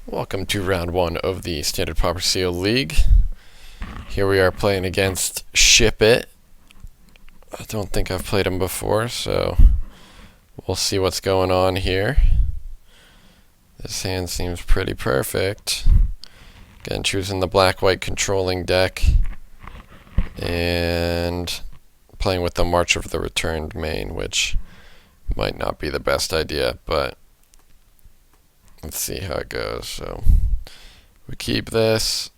Welcome to round one of the Standard Pauper Seal League. Here we are playing against Ship It. I don't think I've played him before, so we'll see what's going on here. This hand seems pretty perfect. Again, choosing the black-white controlling deck and playing with the March of the Returned main, which might not be the best idea, but let's see how it goes. So we keep this.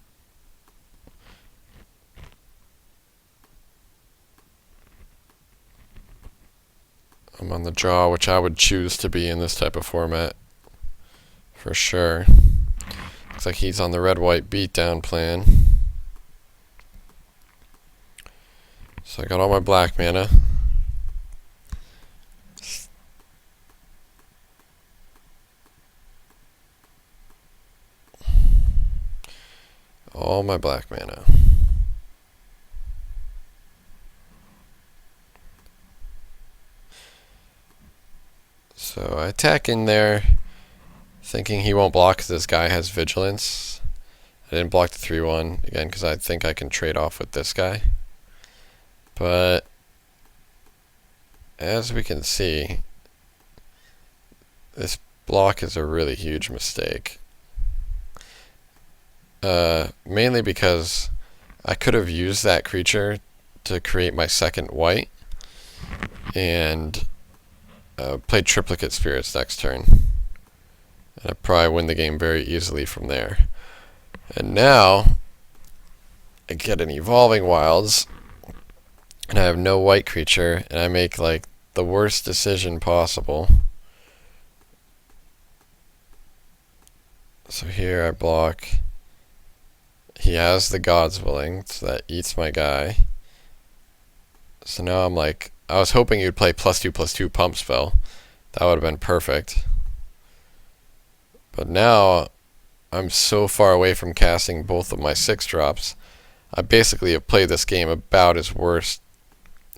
I'm on the draw, which I would choose to be in this type of format for sure. Looks like he's on the red-white beatdown plan. So I got all my black mana. All my black mana. So I attack in there, thinking he won't block because this guy has vigilance. I didn't block the 3-1, again, because I think I can trade off with this guy. But as we can see, this block is a really huge mistake. Mainly because I could have used that creature to create my second white and played Triplicate Spirits next turn. And I'd probably win the game very easily from there. And now I get an Evolving Wilds and I have no white creature, and I make like the worst decision possible. So here I block. He has the God's Willing, so that eats my guy. So now I'm like, I was hoping you'd play +2/+2 pump spell. That would have been perfect. But now I'm so far away from casting both of my 6-drops. I basically have played this game about as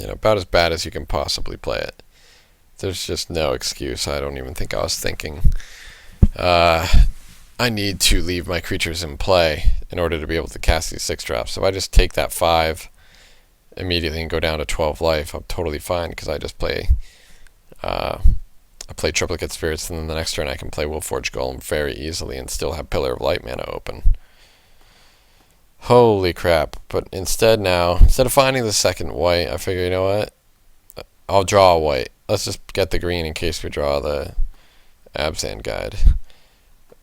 about as bad as you can possibly play it. There's just no excuse. I don't even think I was thinking. I need to leave my creatures in play in order to be able to cast these 6-drops. So if I just take that 5 immediately and go down to 12 life, I'm totally fine because I just play I play Triplicate Spirits, and then the next turn I can play Wolfforged Golem very easily and still have Pillar of Light mana open. Holy crap. But instead of finding the second white, I figure, you know what? I'll draw a white. Let's just get the green in case we draw the Abzan Guide.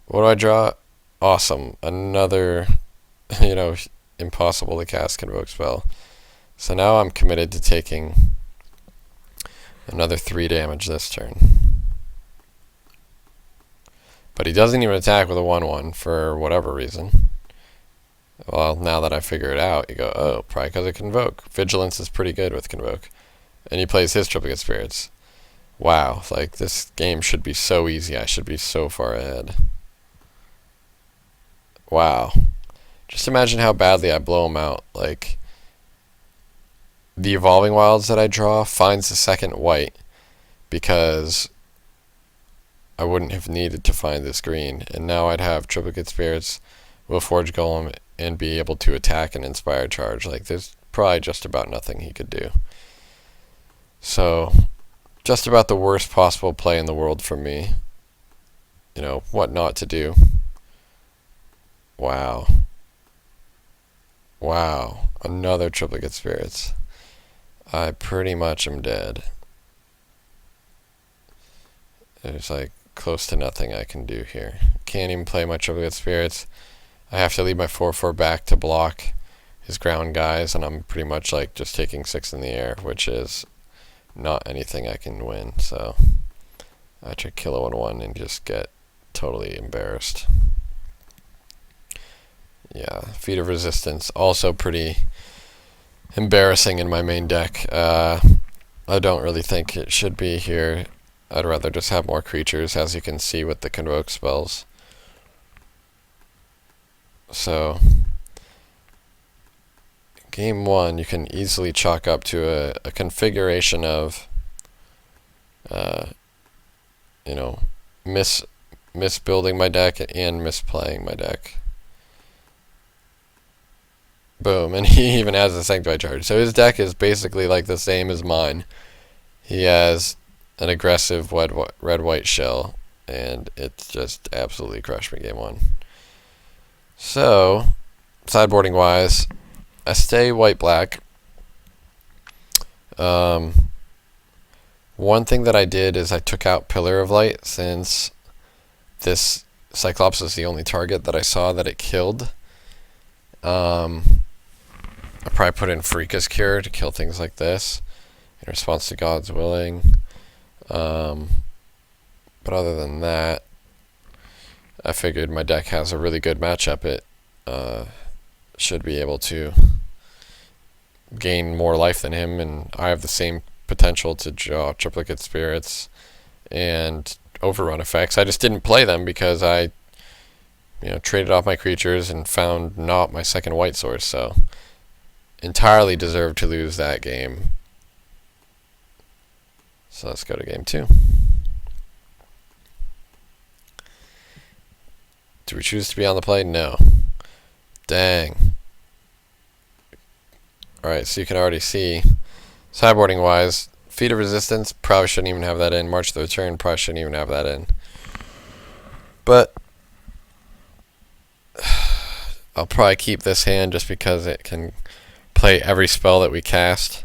What do I draw? Awesome. Another, impossible to cast Convoke spell. So now I'm committed to taking another 3 damage this turn. But he doesn't even attack with a 1/1 for whatever reason. Well, now that I figure it out, you go, oh, probably because of Convoke. Vigilance is pretty good with Convoke. And he plays his Triplicate Spirits. Wow, like this game should be so easy. I should be so far ahead. Wow. Just imagine how badly I blow him out. Like, the Evolving Wilds that I draw finds the second white because I wouldn't have needed to find this green. And now I'd have Triplicate Spirits, Wolfforged Golem, and be able to attack an Inspired Charge. Like, there's probably just about nothing he could do. So, just about the worst possible play in the world for me. What not to do. Wow. Wow. Another Triplicate Spirits. I pretty much am dead. There's like close to nothing I can do here. Can't even play my Triplicate Spirits. I have to leave my 4/4 back to block his ground guys, and I'm pretty much like just taking 6 in the air, which is not anything I can win. So I try to kill a 1/1 and just get totally embarrassed. Yeah, Feat of Resistance, also pretty embarrassing in my main deck. I don't really think it should be here. I'd rather just have more creatures, as you can see with the Convoke spells. So, game 1, you can easily chalk up to a configuration of, misbuilding my deck and misplaying my deck. Boom, and he even has a Sanctify charge. So his deck is basically like the same as mine. He has an aggressive red-white shell, and it just absolutely crushed me game one. So, sideboarding wise, I stay white-black. One thing that I did is I took out Pillar of Light, since this Cyclops is the only target that I saw that it killed. I probably put in Freaka's Cure to kill things like this in response to God's Willing. But other than that, I figured my deck has a really good matchup. It should be able to gain more life than him, and I have the same potential to draw Triplicate Spirits and Overrun effects. I just didn't play them because I traded off my creatures and found not my second white source, so entirely deserved to lose that game. So let's go to game 2. Do we choose to be on the play? No. Dang. Alright, so you can already see, sideboarding wise, Feat of Resistance, probably shouldn't even have that in. March of the Return, probably shouldn't even have that in. But I'll probably keep this hand just because it can play every spell that we cast.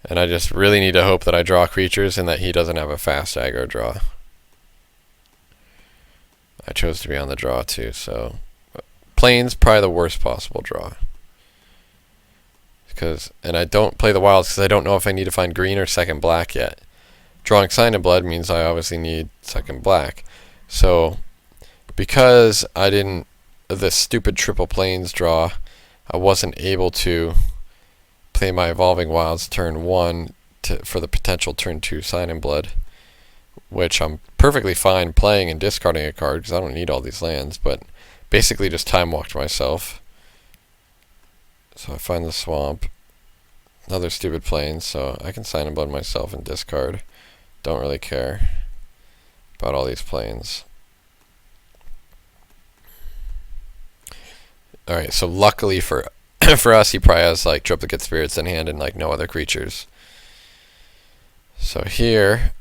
And I just really need to hope that I draw creatures and that he doesn't have a fast aggro draw. I chose to be on the draw too, so Plains probably the worst possible draw. And I don't play the wilds because I don't know if I need to find green or second black yet. Drawing Sign in Blood means I obviously need second black. So because I didn't, this stupid triple Plains draw, I wasn't able to play my Evolving Wilds turn 1 for the potential turn 2 Sign in Blood, which I'm perfectly fine playing and discarding a card because I don't need all these lands, but basically just time walked myself. So I find the Swamp, another stupid Plains, so I can Sign in Blood myself and discard. Don't really care about all these Plains. Alright, so luckily for us, he probably has like Triplicate Spirits in hand and like no other creatures. So here,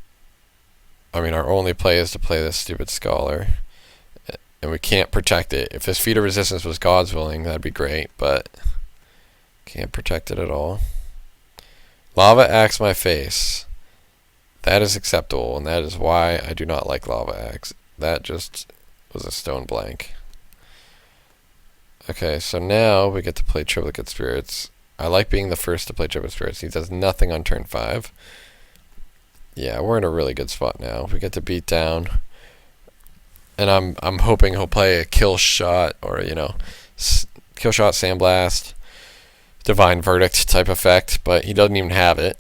our only play is to play this stupid Scholar, and we can't protect it. If this Feat of Resistance was God's Willing, that'd be great, but can't protect it at all. Lava Axe my face. That is acceptable, and that is why I do not like Lava Axe. That just was a stone blank. Okay, so now we get to play Triplicate Spirits. I like being the first to play Triplicate Spirits. He does nothing on turn 5. Yeah, we're in a really good spot now. We get to beat down, and I'm hoping he'll play a Kill Shot or Kill Shot, Sandblast, Divine Verdict type effect, but he doesn't even have it.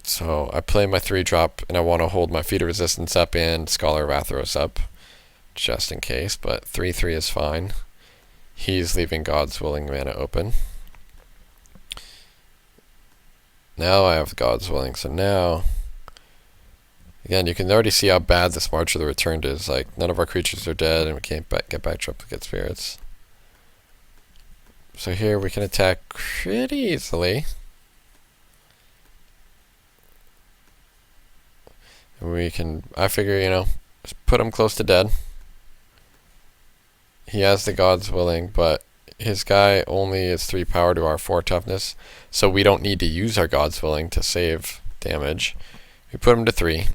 So I play my 3-drop, and I want to hold my Feat of Resistance up and Scholar Rathalos up, just in case, but 3/3 is fine. He's leaving God's Willing mana open. Now I have God's Willing, so now, again, you can already see how bad this March of the Returned is. Like, none of our creatures are dead, and we can't get back Triplicate Spirits. So here we can attack pretty easily. We can, I figure, just put him close to dead. He has the God's Willing, but his guy only is 3 power to our 4 toughness, so we don't need to use our God's Willing to save damage. We put him to 3.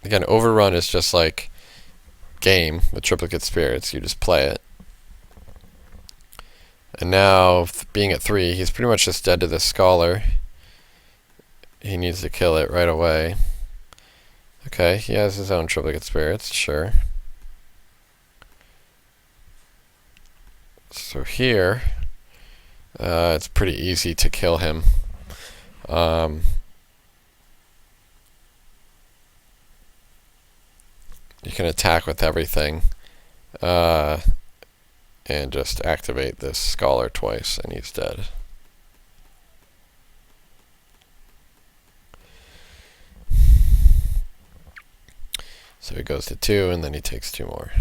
Again, Overrun is just like game with Triplicate Spirits. You just play it. And now, being at 3, he's pretty much just dead to this Scholar. He needs to kill it right away. Okay, he has his own Triplicate Spirits, sure. So here, it's pretty easy to kill him. You can attack with everything, and just activate this Scholar twice, and he's dead. So he goes to 2, and then he takes 2 more.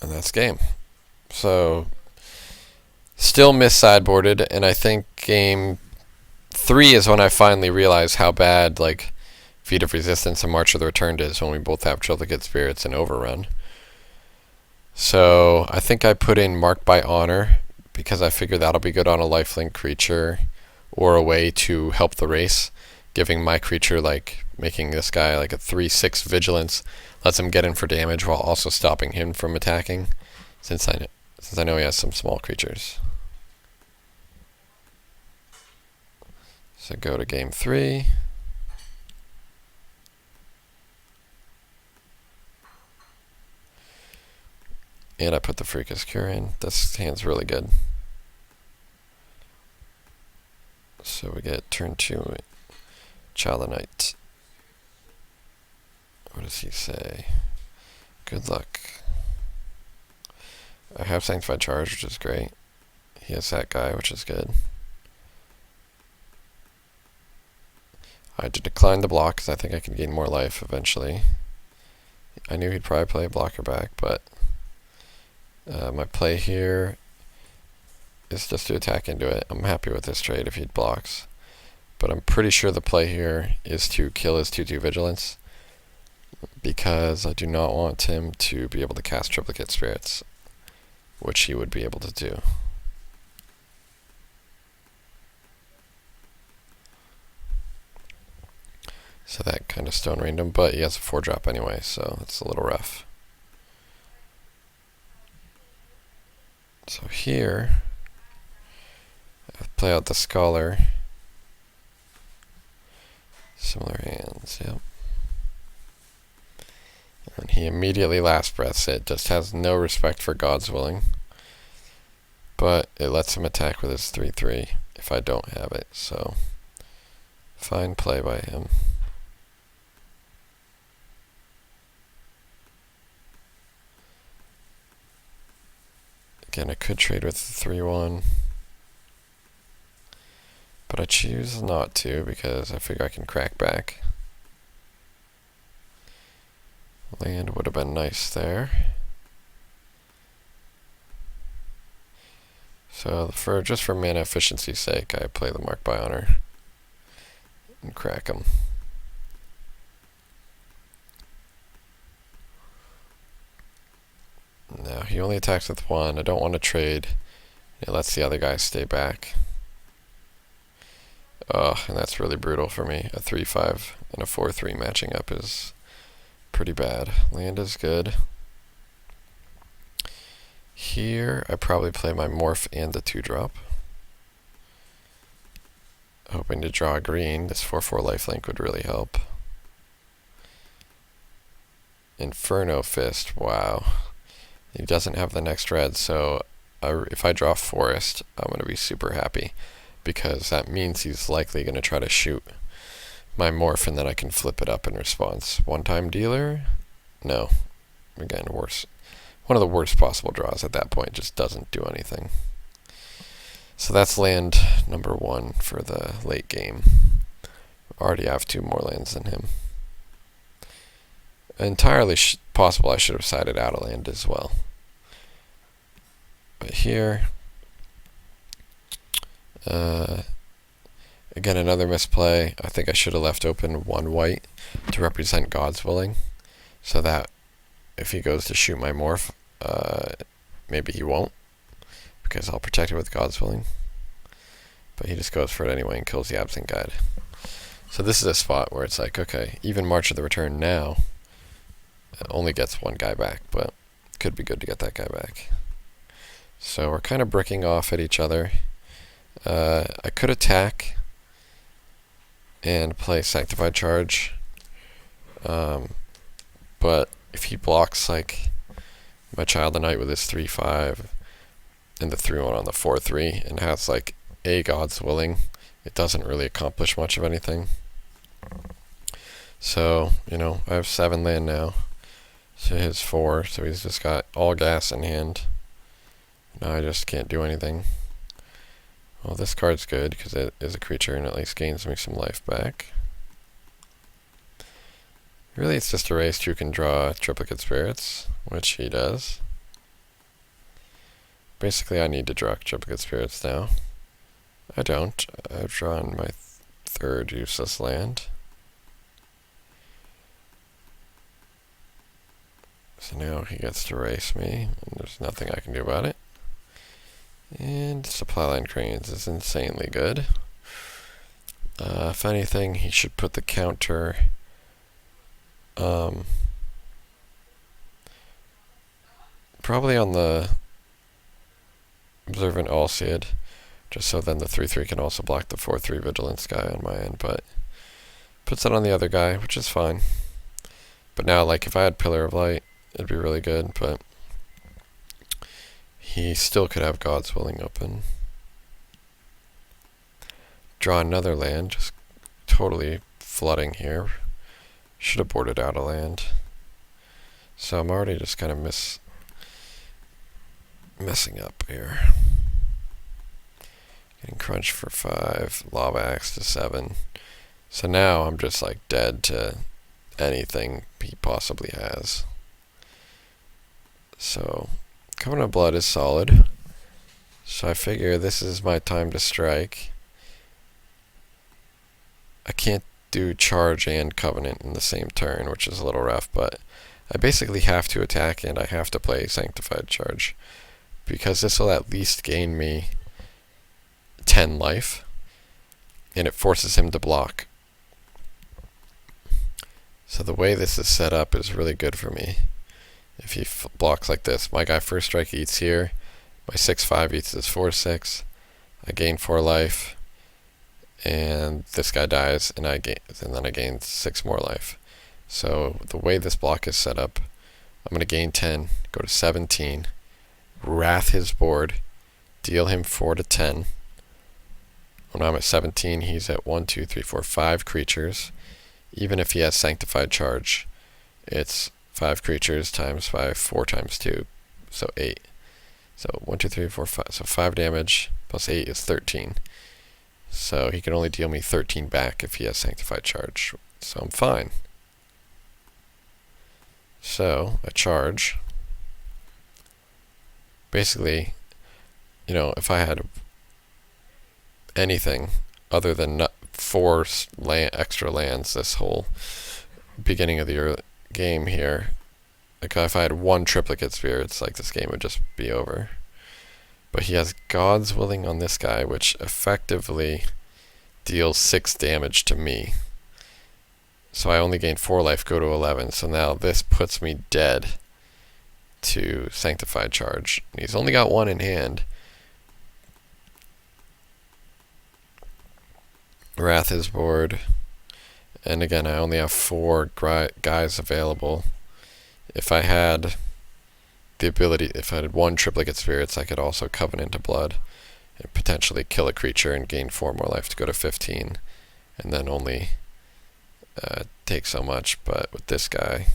And that's game. So, still mis-sideboarded, and I think game 3 is when I finally realized how bad, like, Feat of Resistance and March of the Returned is when we both have Triplicate Spirits and Overrun. So, I think I put in Marked by Honor, because I figure that'll be good on a lifelink creature, or a way to help the race, giving my creature, like, making this guy like a 3/6 Vigilance, lets him get in for damage while also stopping him from attacking, since I know he has some small creatures. So go to game 3. And I put the Freakus Cure in. This hand's really good. So we get turn 2, Child of Night. What does he say? Good luck. I have Sanctified Charge, which is great. He has that guy, which is good. I had to decline the block because I think I can gain more life eventually. I knew he'd probably play a blocker back, but my play here is just to attack into it. I'm happy with this trade if he blocks. But I'm pretty sure the play here is to kill his 2/2 Vigilance, because I do not want him to be able to cast Triplicate Spirits, which he would be able to do. So that kind of stone rained him, but he has a 4-drop anyway, so it's a little rough. So here, I play out the Scholar. Similar hands, yep. And he immediately last breaths it. Just has no respect for God's Willing. But it lets him attack with his 3/3 if I don't have it, so fine play by him. Again, I could trade with the 3/1. But I choose not to because I figure I can crack back. Land would have been nice there. So just for mana efficiency's sake, I play the Mark by Honor and crack him. No, he only attacks with 1. I don't want to trade. It lets the other guy stay back. And that's really brutal for me. A 3/5 and a 4/3 matching up is pretty bad. Land is good. Here, I probably play my Morph and the 2-drop. Hoping to draw a green. This 4/4 lifelink would really help. Inferno Fist, wow. He doesn't have the next red, so if I draw Forest, I'm going to be super happy, because that means he's likely going to try to shoot my Morph, and then I can flip it up in response. One-time dealer? No. Again, worse. One of the worst possible draws at that point, just doesn't do anything. So that's land number 1 for the late game. Already have 2 more lands than him. Entirely possible I should have sided out a land as well. But here, again, another misplay. I think I should have left open 1 white to represent God's Willing, so that if he goes to shoot my Morph, maybe he won't, because I'll protect it with God's Willing. But he just goes for it anyway and kills the Absent Guide. So this is a spot where it's like, okay, even March of the Return now only gets 1 guy back, but it could be good to get that guy back. So we're kind of bricking off at each other. I could attack and play Sanctified Charge, but if he blocks like my Child of Night with his 3/5 and the 3/1 on the 4/3 and has like a God's Willing, it doesn't really accomplish much of anything. So, I have 7 land now to his 4, so he's just got all gas in hand. Now I just can't do anything. Well, this card's good because it is a creature and at least gains me some life back. Really, it's just a race who can draw triplicate spirits, which he does. Basically, I need to draw triplicate spirits now. I don't. I've drawn my third useless land. So now he gets to race me, and there's nothing I can do about it. And Supply Line Cranes is insanely good. If anything, he should put the counter probably on the Observant Alseid, just so then the 3/3 can also block the 4/3 Vigilance guy on my end, but puts it on the other guy, which is fine. But now, like, if I had Pillar of Light, it'd be really good, but he still could have God's Willing open. Draw another land, just totally flooding here. Should have boarded out a land. So I'm already just kind of messing up here. Getting crunched for 5, Lava Axe to 7. So now I'm just like dead to anything he possibly has. So Covenant of Blood is solid. So I figure this is my time to strike. I can't do Charge and Covenant in the same turn, which is a little rough, but I basically have to attack and I have to play Sanctified Charge, because this will at least gain me 10 life, and it forces him to block. So the way this is set up is really good for me. If he blocks like this, my guy First Strike eats here, my 6/5 eats his 4/6, I gain 4 life, and this guy dies, and then I gain 6 more life. So the way this block is set up, I'm going to gain 10, go to 17, Wrath his board, deal him 4 to 10. When I'm at 17, he's at 1, 2, 3, 4, 5 creatures. Even if he has Sanctified Charge, it's 5 creatures times 5, 4 times 2, so 8. So 1, 2, 3, 4, 5. So 5 damage plus 8 is 13. So he can only deal me 13 back if he has Sanctified Charge. So I'm fine. So I charge. Basically, you know, if I had anything other than 4 extra lands this whole beginning of the game here, like if I had 1 triplicate spirits, like this game would just be over. But he has God's Willing on this guy, which effectively deals 6 damage to me. So I only gain 4 life, go to 11. So now this puts me dead to Sanctified Charge. And he's only got 1 in hand. Wrath his board. And again, I only have 4 guys available. If I had the ability, if I had 1 triplicate spirits, I could also Covenant of Blood and potentially kill a creature and gain 4 more life to go to 15, and then only take so much. But with this guy,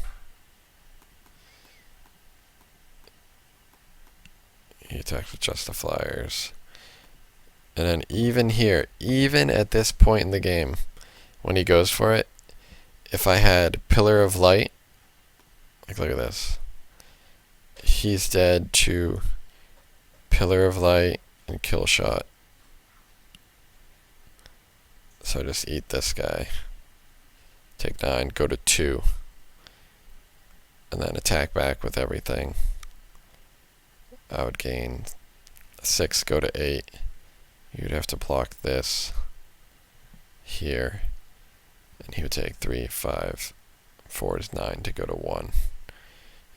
he attacks with just the flyers. And then even here, even at this point in the game, when he goes for it, if I had Pillar of Light, like look at this, he's dead to Pillar of Light and Kill Shot. So just eat this guy. Take 9, go to 2. And then attack back with everything. I would gain 6, go to 8. You'd have to block this here. And he would take 3, 5, 4 is 9 to go to 1.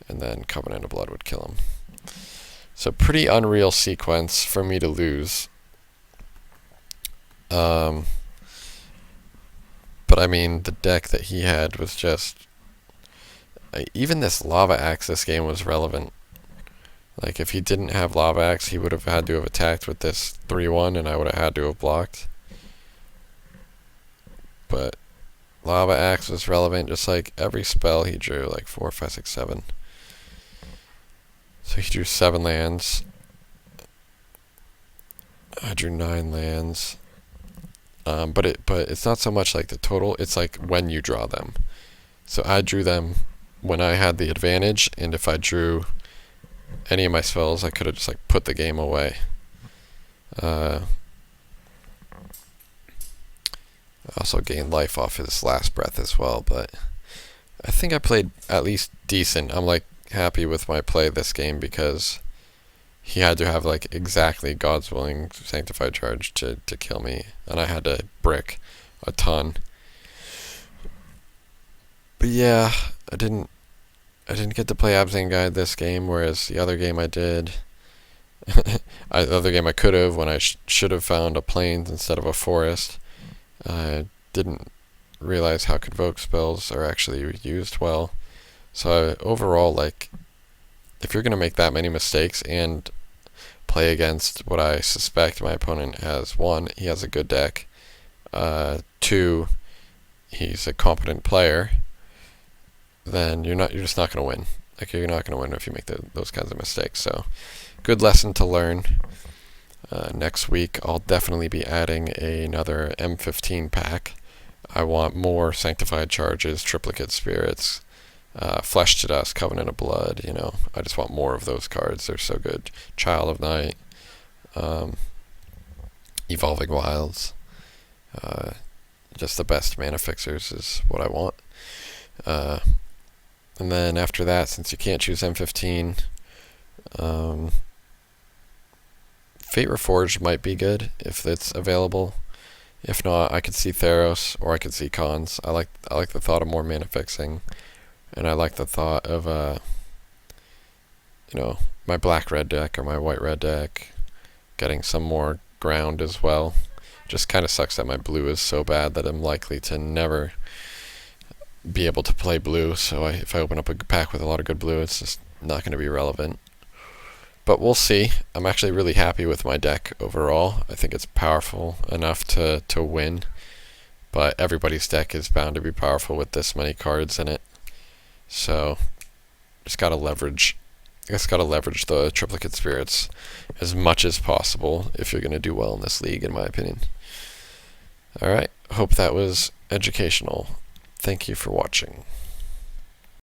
And then Covenant of Blood would kill him. So pretty unreal sequence for me to lose. But I mean, the deck that he had was just... even this Lava Axe this game was relevant. Like, if he didn't have Lava Axe, he would have had to have attacked with this 3/1, and I would have had to have blocked. But Lava Axe was relevant, just like every spell he drew, like 4, 5, 6, 7. So he drew 7 lands. I drew 9 lands. But it's not so much like the total, it's like when you draw them. So I drew them when I had the advantage, and if I drew any of my spells, I could have just like put the game away. I also gained life off his last breath as well, but I think I played at least decent. I'm like happy with my play this game because he had to have like exactly God's willing sanctified charge to kill me, and I had to brick a ton. But yeah, I didn't get to play Abzan Guide this game, whereas the other game I did. The other game I could have when I should have found a plains instead of a forest. I didn't realize how convoke spells are actually used well. So overall, like, if you're going to make that many mistakes and play against what I suspect my opponent has, one, he has a good deck, two, he's a competent player, then you're just not going to win. Like, you're not going to win if you make those kinds of mistakes. So, good lesson to learn. Next week, I'll definitely be adding another M15 pack. I want more Sanctified Charges, Triplicate Spirits, Flesh to Dust, Covenant of Blood. I just want more of those cards. They're so good. Child of Night, Evolving Wilds. Just the best mana fixers is what I want. And then after that, since you can't choose M15, Fate Reforged might be good if it's available. If not, I could see Theros or I could see Cons. I like the thought of more mana fixing, and I like the thought of my black-red deck or my white-red deck getting some more ground as well. Just kind of sucks that my blue is so bad that I'm likely to never be able to play blue. So if I open up a pack with a lot of good blue, it's just not going to be relevant. But we'll see. I'm actually really happy with my deck overall. I think it's powerful enough to win. But everybody's deck is bound to be powerful with this many cards in it. So just gotta leverage. I guess gotta leverage the Triplicate Spirits as much as possible if you're gonna do well in this league, in my opinion. Alright, hope that was educational. Thank you for watching.